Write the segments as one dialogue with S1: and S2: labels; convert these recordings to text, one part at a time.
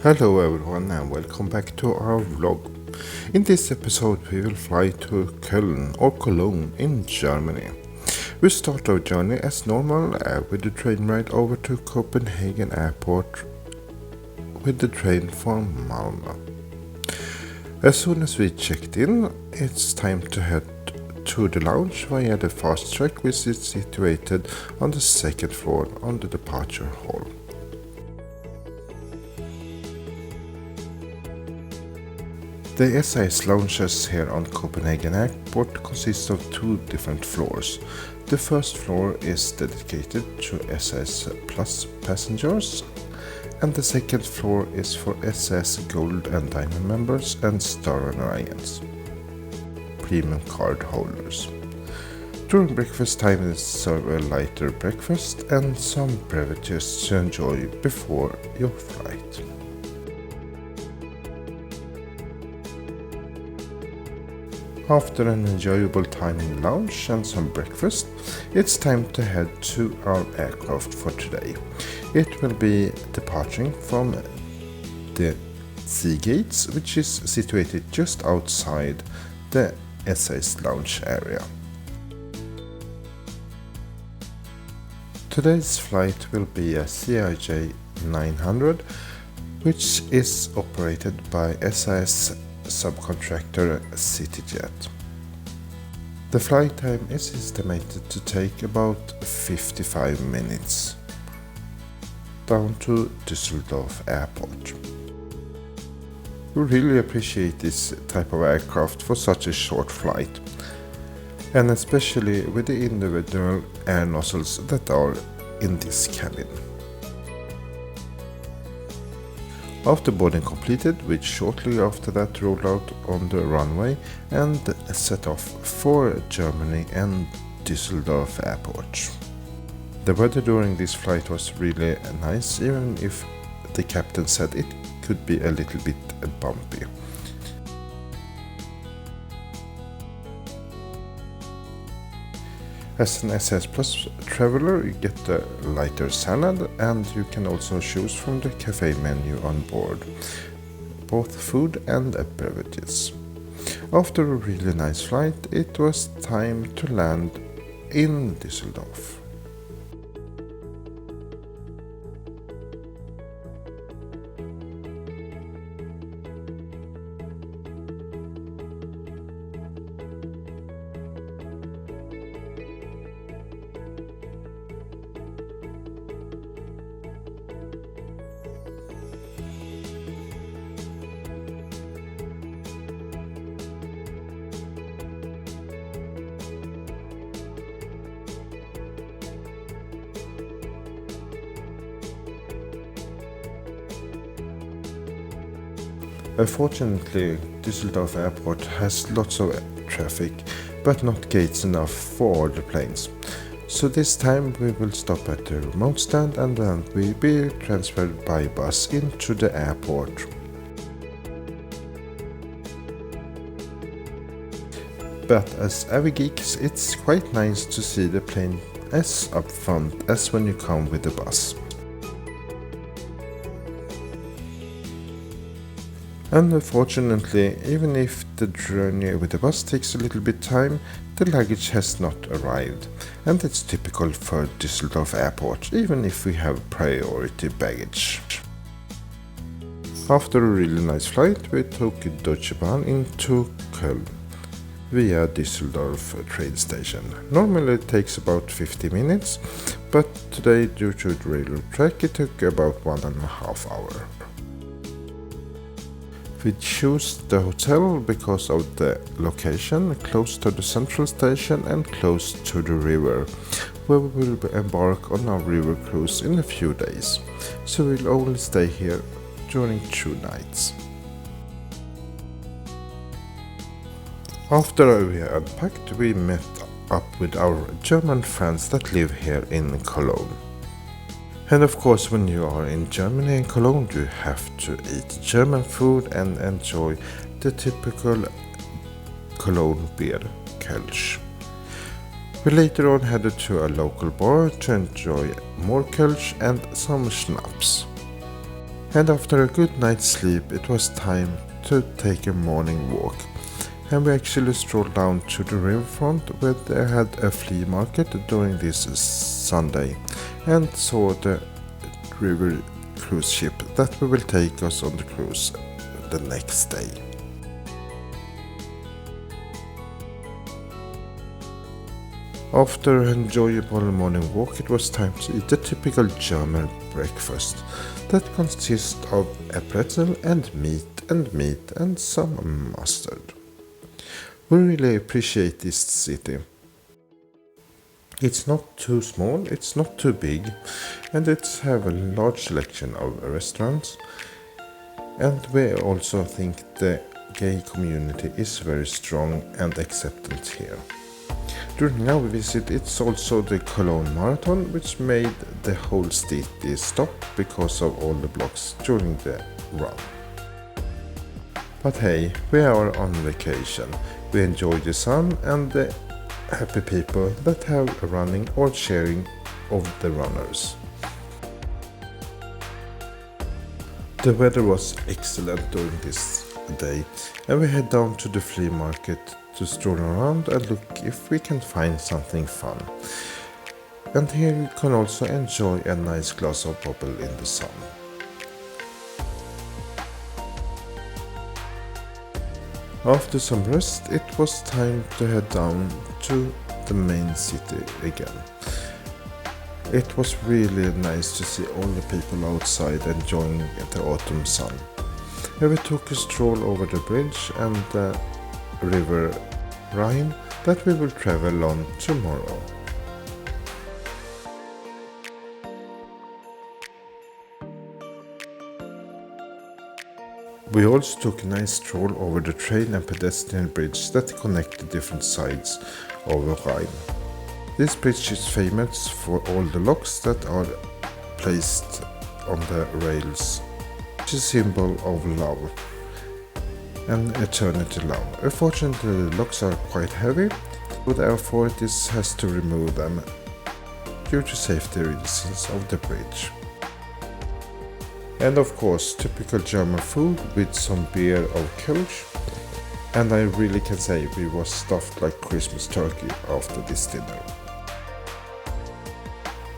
S1: Hello everyone and welcome back to our vlog. In this episode we will fly to Köln or Cologne in Germany. We start our journey as normal with the train ride over to Copenhagen airport with the train from Malmö. As soon as we checked in, it's time to head to the lounge via the fast track, which is situated on the second floor on the departure hall. The SAS lounges here on Copenhagen Airport consist of two different floors. The first floor is dedicated to SAS Plus passengers, and the second floor is for SAS Gold and Diamond members and Star Alliance premium card holders. During breakfast time they serve a lighter breakfast and some beverages to enjoy before your flight. After an enjoyable time in lounge and some breakfast, it's time to head to our aircraft for today. It will be departing from the sea gates, which is situated just outside the SAS lounge area. Today's flight will be a CIJ 900, which is operated by SAS subcontractor CityJet. The flight time is estimated to take about 55 minutes down to Düsseldorf airport. We really appreciate this type of aircraft for such a short flight, and especially with the individual air nozzles that are in this cabin. After boarding completed, we shortly after that rolled out on the runway and set off for Germany and Düsseldorf airport. The weather during this flight was really nice, even if the captain said it could be a little bit bumpy. As an SAS Plus traveler, you get a lighter salad, and you can also choose from the cafe menu on board, both food and beverages. After a really nice flight, it was time to land in Düsseldorf. Unfortunately, Düsseldorf airport has lots of traffic, but not gates enough for all the planes. So this time we will stop at the remote stand and then we'll be transferred by bus into the airport. But as avid geeks, it's quite nice to see the plane as up front as when you come with the bus. And unfortunately, even if the journey with the bus takes a little bit time, the luggage has not arrived, and it's typical for Düsseldorf airport, even if we have priority baggage. After a really nice flight, we took Deutsche Bahn into Köln via Düsseldorf train station. Normally it takes about 50 minutes, but today due to the railroad track it took about 1.5 hours. We choose the hotel because of the location, close to the central station and close to the river, where we will embark on our river cruise in a few days, so we'll only stay here during 2 nights. After we unpacked, we met up with our German friends that live here in Cologne. And of course, when you are in Germany and Cologne, you have to eat German food and enjoy the typical Cologne beer, Kölsch. We later on headed to a local bar to enjoy more Kölsch and some schnapps. And after a good night's sleep, it was time to take a morning walk. And we actually strolled down to the riverfront where they had a flea market during this Sunday and saw the river cruise ship that will take us on the cruise the next day. After an enjoyable morning walk, it was time to eat a typical German breakfast that consists of a pretzel and meat and some mustard. We really appreciate this city. It's not too small, it's not too big, and it's have a large selection of restaurants. And we also think the gay community is very strong and acceptant here. During our visit, it's also the Köln Marathon, which made the whole city stop because of all the blocks during the run. But hey, we are on vacation. We enjoy the sun and the happy people that have running or cheering of the runners. The weather was excellent during this day, and we head down to the flea market to stroll around and look if we can find something fun. And here you can also enjoy a nice glass of bubble in the sun. After some rest, it was time to head down to the main city again. It was really nice to see all the people outside enjoying the autumn sun. And we took a stroll over the bridge and the river Rhine that we will travel on tomorrow. We also took a nice stroll over the train and pedestrian bridge that connect the different sides of the Rhine. This bridge is famous for all the locks that are placed on the rails, which is a symbol of love and eternity love. Unfortunately, the locks are quite heavy, so the authorities has to remove them due to safety reasons of the bridge. And of course, typical German food with some beer of Köln. And I really can say we was stuffed like Christmas turkey after this dinner.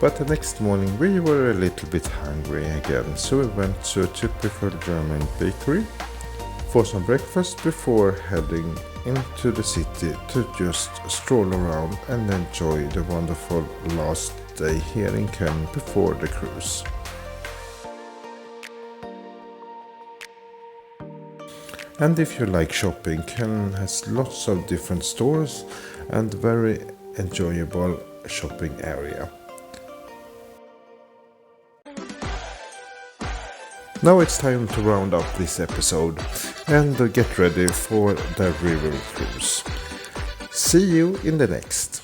S1: But the next morning we were a little bit hungry again, so we went to a typical German bakery for some breakfast before heading into the city to just stroll around and enjoy the wonderful last day here in Köln before the cruise. And if you like shopping, Köln has lots of different stores and very enjoyable shopping area. Now it's time to round up this episode and get ready for the river cruise. See you in the next.